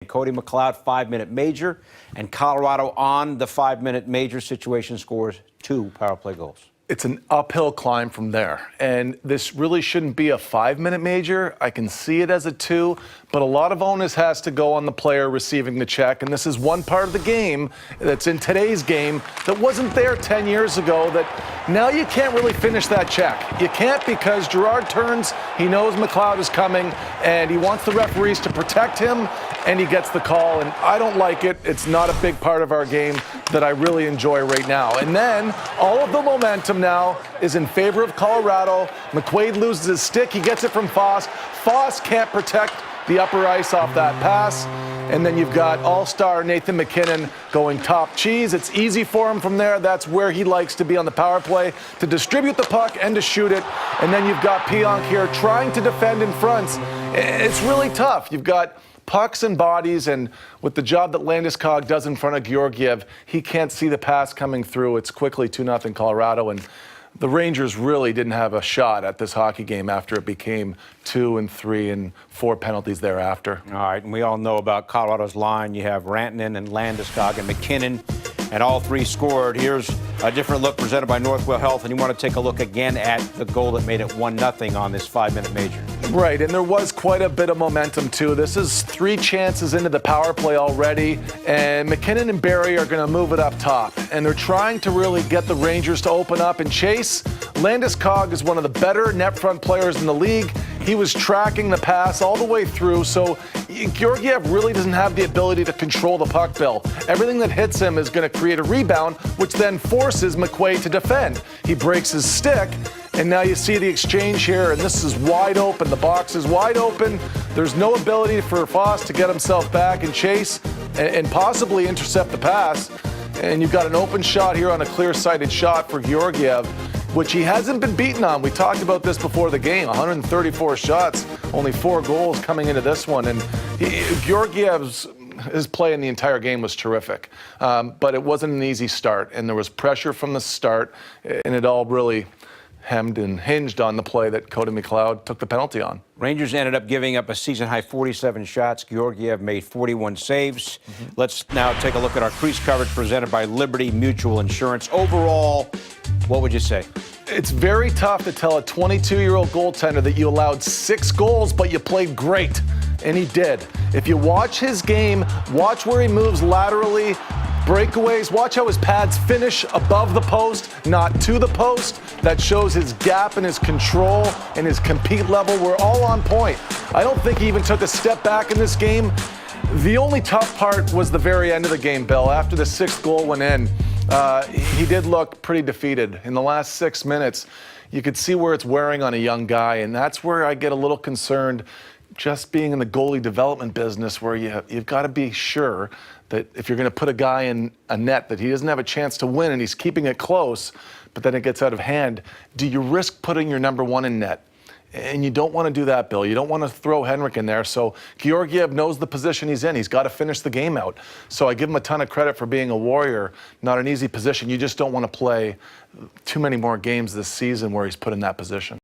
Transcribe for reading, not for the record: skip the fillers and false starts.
Cody McLeod, 5-minute major, and Colorado on the 5-minute major situation scores 2 power play goals. It's an uphill climb from there, and this really shouldn't be a 5-minute major. I can see it as a 2, but a lot of onus has to go on the player receiving the check, and this is one part of the game that's in today's game that wasn't there 10 years ago, that now you can't really finish that check. You can't, because Gerard turns, he knows McLeod is coming, and he wants the referees to protect him, and he gets the call, and I don't like it. It's not a big part of our game that I really enjoy right now. And then all of the momentum now is in favor of Colorado. McQuaid loses his stick. He gets it from Foss. Foss can't protect the upper ice off that pass. And then you've got all-star Nathan MacKinnon going top cheese. It's easy for him from there. That's where he likes to be on the power play, to distribute the puck and to shoot it. And then you've got Pionk here trying to defend in front. It's really tough. You've got pucks and bodies, and with the job that Landeskog does in front of Georgiev, he can't see the pass coming through. It's quickly 2-0 Colorado, and the Rangers really didn't have a shot at this hockey game after it became 2 and 3 and 4 penalties thereafter. All right, and we all know about Colorado's line. You have Rantanen and Landeskog and McKinnon, and all 3 scored. Here's a different look presented by Northwell Health, and you want to take a look again at the goal that made it 1-0 on this 5-minute major. Right, and there was quite a bit of momentum, too. This is 3 chances into the power play already, and McKinnon and Barrie are going to move it up top, and they're trying to really get the Rangers to open up and chase. Landeskog is one of the better net front players in the league. He was tracking the pass all the way through, so Georgiev really doesn't have the ability to control the puck, Bill. Everything that hits him is going to create a rebound, which then forces McQuaid to defend. He breaks his stick, and now you see the exchange here, and this is wide open. The box is wide open. There's no ability for Foss to get himself back and chase and possibly intercept the pass. And you've got an open shot here on a clear-sighted shot for Georgiev, which he hasn't been beaten on. We talked about this before the game. 134 shots, only 4 goals coming into this one. And Georgiev's his play in the entire game was terrific. But it wasn't an easy start, and there was pressure from the start, and it all really hemmed and hinged on the play that Cody McLeod took the penalty on. Rangers ended up giving up a season-high 47 shots. Georgiev made 41 saves. Let's now take a look at our crease coverage presented by Liberty Mutual Insurance. Overall, what would you say? It's very tough to tell a 22-year-old goaltender that you allowed 6 goals, but you played great, and he did. If you watch his game, watch where he moves laterally, breakaways, watch how his pads finish above the post, not to the post. That shows his gap and his control and his compete level. We're all on point. I don't think he even took a step back in this game. The only tough part was the very end of the game, Bill. After the 6th goal went in, he did look pretty defeated. In the last 6 minutes, you could see where it's wearing on a young guy, and that's where I get a little concerned, just being in the goalie development business, where you've got to be sure that if you're going to put a guy in a net that he doesn't have a chance to win and he's keeping it close, but then it gets out of hand, do you risk putting your number 1 in net? And you don't want to do that, Bill. You don't want to throw Henrik in there. So Georgiev knows the position he's in. He's got to finish the game out. So I give him a ton of credit for being a warrior. Not an easy position. You just don't want to play too many more games this season where he's put in that position.